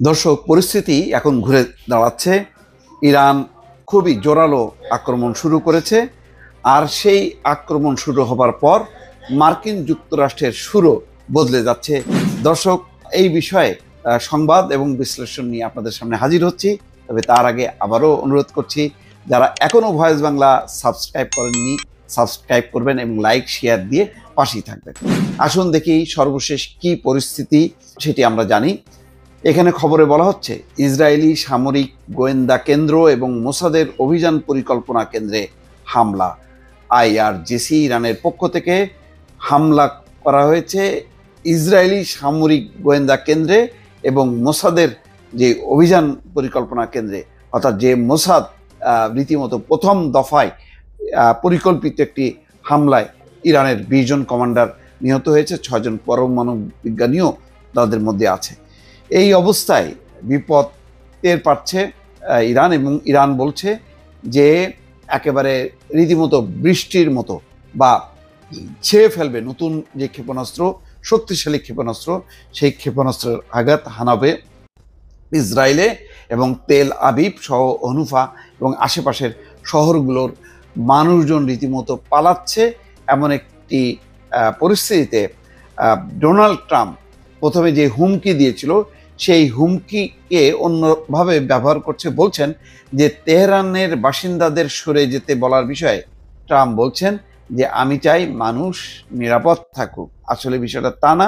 দর্শক, পরিস্থিতি এখন ঘুরে দাঁড়াচ্ছে। ইরান খুবই জোরালো আক্রমণ শুরু করেছে, আর সেই আক্রমণ শুরু হবার পর মার্কিন যুক্তরাষ্ট্রের সুরও বদলে যাচ্ছে। দর্শক, এই বিষয়ে সংবাদ এবং বিশ্লেষণ নিয়ে আপনাদের সামনে হাজির হচ্ছি। তবে তার আগে আবারও অনুরোধ করছি, যারা এখনো ভয়েস বাংলা সাবস্ক্রাইব করেননি, সাবস্ক্রাইব করবেন এবং লাইক শেয়ার দিয়ে পাশেই থাকবেন। আসুন দেখি সর্বশেষ কি পরিস্থিতি সেটি আমরা জানি। এখানে খবরে বলা হচ্ছে, ইসরায়েলি সামরিক গোয়েন্দা কেন্দ্র এবং মোসাদের অভিযান পরিকল্পনা কেন্দ্রে হামলা। আইআরজিসি ইরানের পক্ষ থেকে হামলা করা হয়েছে ইসরায়েলি সামরিক গোয়েন্দা কেন্দ্রে এবং মোসাদের যে অভিযান পরিকল্পনা কেন্দ্রে, অর্থাৎ যে মোসাদ রীতিমতো প্রথম দফায় পরিকল্পিত একটি হামলায় ইরানের 20 জন কমান্ডার নিহত হয়েছে, 6 জন পরমাণু বিজ্ঞানীও তাদের মধ্যে আছে। এই অবস্থায় বিপদ টের পাচ্ছে ইরান, এবং ইরান বলছে যে একেবারে রীতিমতো বৃষ্টির মতো বা ছেয়ে ফেলবে নতুন যে ক্ষেপণাস্ত্র, শক্তিশালী ক্ষেপণাস্ত্র, সেই ক্ষেপণাস্ত্রের আঘাত হানাবে ইসরায়েলে এবং তেল আবিব সহ হনুফা এবং আশেপাশের শহরগুলোর মানুষজন রীতিমতো পালাচ্ছে। এমন একটি পরিস্থিতিতে ডোনাল্ড ট্রাম্প প্রথমে যে হুমকি দিয়েছিল, সেই হুমকিকে অন্যভাবে ব্যবহার করছে। বলছেন যে তেহরানের বাসিন্দাদের সরে যেতে বলার বিষয়ে ট্রাম্প বলছেন যে আমি চাই মানুষ নিরাপদ থাকুক। আসলে বিষয়টা তা না,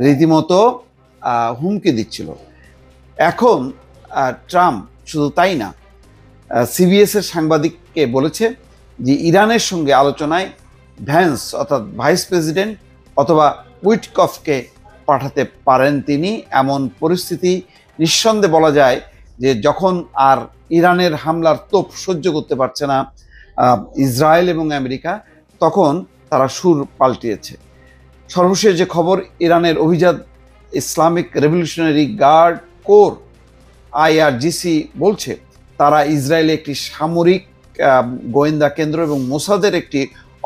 রীতিমতো হুমকি দিচ্ছিল। এখন ট্রাম্প শুধু তাই না, সিবিএস এর সাংবাদিককে বলেছে যে ইরানের সঙ্গে আলোচনায় ভ্যান্স অর্থাৎ ভাইস প্রেসিডেন্ট অথবা উইটকফকে পাঠাতে পারেন তিনি। এমন পরিস্থিতি নিঃসন্দেহে বলা যায় যে যখন আর ইরানের হামলার তোপ সহ্য করতে পারছে না ইসরায়েল এবং আমেরিকা, তখন তারা সুর পাল্টিয়েছে। সর্বশেষ যে খবর, ইরানের অভিজাত Islamic revolutionary guard corps IRGC বলছে তারা ইসরায়েলে একটি সামরিক গোয়েন্দা কেন্দ্র এবং মোসাদের একটি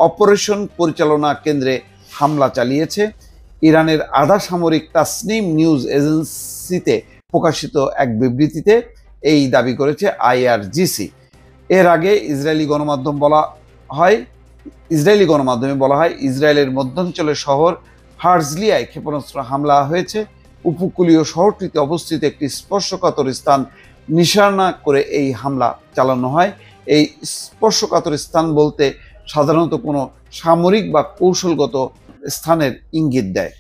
অপারেশন পরিচালনা কেন্দ্রে হামলা চালিয়েছে। ইরানের আধা সামরিক তাসনিম নিউজ এজেন্সিতে প্রকাশিত এক বিবৃতিতে এই দাবি করেছে আইআরজিসি। এর আগে ইসরায়েলি গণমাধ্যমে বলা হয় ইসরায়েলের মধ্যাঞ্চলের শহর হার্জলিয়ায় ক্ষেপণাস্ত্র হামলা হয়েছে। উপকূলীয় শহরটিতে অবস্থিত একটি স্পর্শকাতর স্থান নিশানা করে এই হামলা চালানো হয়। এই স্পর্শকাতর স্থান বলতে সাধারণত কোনো সামরিক বা কৌশলগত স্থানের ইঙ্গিত দেয়।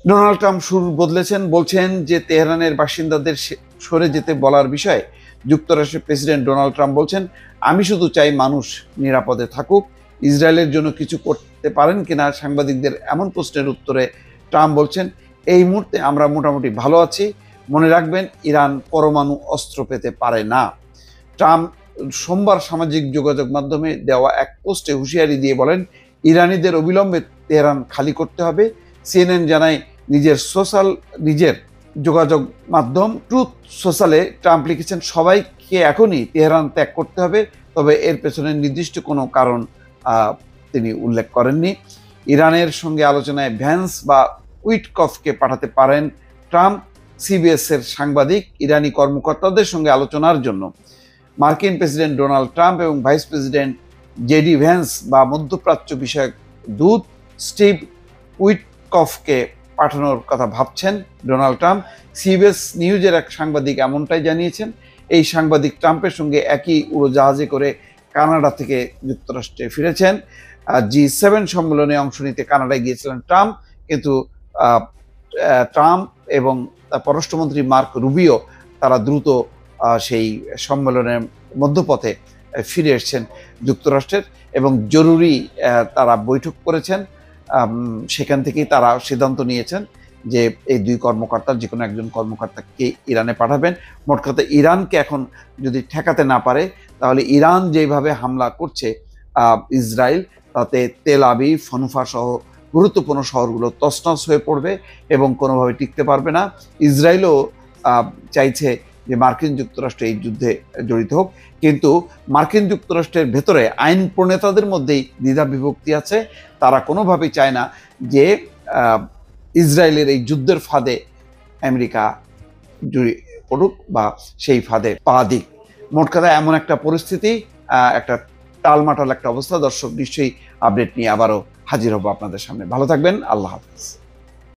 ডোনাল্ড ট্রাম্প সুর বদলেছেন, বলছেন যে তেহরানের বাসিন্দাদের সরে যেতে বলার বিষয়ে যুক্তরাষ্ট্রের প্রেসিডেন্ট ডোনাল্ড ট্রাম্প বলছেন, আমি শুধু চাই মানুষ নিরাপদে থাকুক। ইসরায়েলের জন্য কিছু করতে পারেন কিনা সাংবাদিকদের এমন প্রশ্নের উত্তরে ট্রাম্প বলছেন, এই মুহূর্তে আমরা মোটামুটি ভালো আছি। মনে রাখবেন, ইরান পরমাণু অস্ত্র পেতে পারে না। ট্রাম্প সোমবার সামাজিক যোগাযোগ মাধ্যমে দেওয়া এক পোস্টে হুঁশিয়ারি দিয়ে বলেন, ইরানিদের অবিলম্বে তেহরান খালি করতে হবে। সিএনএন জানায়, নিজের যোগাযোগ মাধ্যম ট্রুথ সোশ্যালে ট্রাম্প লিখেছেন, সবাইকে এখনই তেহরান ত্যাগ করতে হবে, তবে এর পেছনে নির্দিষ্ট কোনো কারণ তিনি উল্লেখ করেননি। ইরানের সঙ্গে আলোচনায় ভ্যান্স বা উইটকফকে পাঠাতে পারেন ট্রাম্প। সিবিএস এর সাংবাদিক ইরানি কর্মকর্তাদের সঙ্গে আলোচনার জন্য মার্কিন প্রেসিডেন্ট ডোনাল্ড ট্রাম্প এবং ভাইস প্রেসিডেন্ট জেডি ভ্যান্স বা মধ্যপ্রাচ্য বিষয়ক দূত স্টিভ উইটকফকে পাঠানোর কথা ভাবছেন ডোনাল্ড ট্রাম্প। সিবিএস নিউজের এক সাংবাদিক এমনটাই জানিয়েছেন। এই সাংবাদিক ট্রাম্পের সঙ্গে একই উড়োজাহাজে করে কানাডা থেকে যুক্তরাষ্ট্রে ফিরেছেন। G7 সম্মেলনে অংশ নিতে কানাডায় গিয়েছিলেন ট্রাম্প, কিন্তু ট্রাম্প এবং পররাষ্ট্রমন্ত্রী মার্ক রুবিও তারা দ্রুত সেই সম্মেলনের মধ্যপথে ফিরে এসেছেন যুক্তরাষ্ট্রের, এবং জরুরি তারা বৈঠক করেছেন। সেখান থেকেই তারা সিদ্ধান্ত নিয়েছেন যে এই দুই কর্মকর্তার যে কোনো একজন কর্মকর্তাকে ইরানে পাঠাবেন। মোট কথা, ইরানকে এখন যদি ঠেকাতে না পারে, তাহলে ইরান যেভাবে হামলা করছে ইসরায়েল, তাতে তেল আবিব, হনুফা সহ গুরুত্বপূর্ণ শহরগুলো তছনছ হয়ে পড়বে এবং কোনোভাবে টিকতে পারবে না। ইসরায়েলও চাইছে যে মার্কিন যুক্তরাষ্ট্র এই যুদ্ধে জড়িত হোক, কিন্তু মার্কিন যুক্তরাষ্ট্রের ভেতরে আইন প্রণেতাদের মধ্যেই দ্বিধা বিভক্তি আছে। তারা কোনোভাবেই চায় না যে ইসরায়েলের এই যুদ্ধের ফাঁদে আমেরিকা পড়ুক বা সেই ফাঁদে পা দিক। মোট কথা এমন একটা পরিস্থিতি, একটা টালমাটাল একটা অবস্থা। দর্শক, নিশ্চয়ই আপডেট নিয়ে আবারও হাজির হব আপনাদের সামনে। ভালো থাকবেন। আল্লাহ হাফিজ।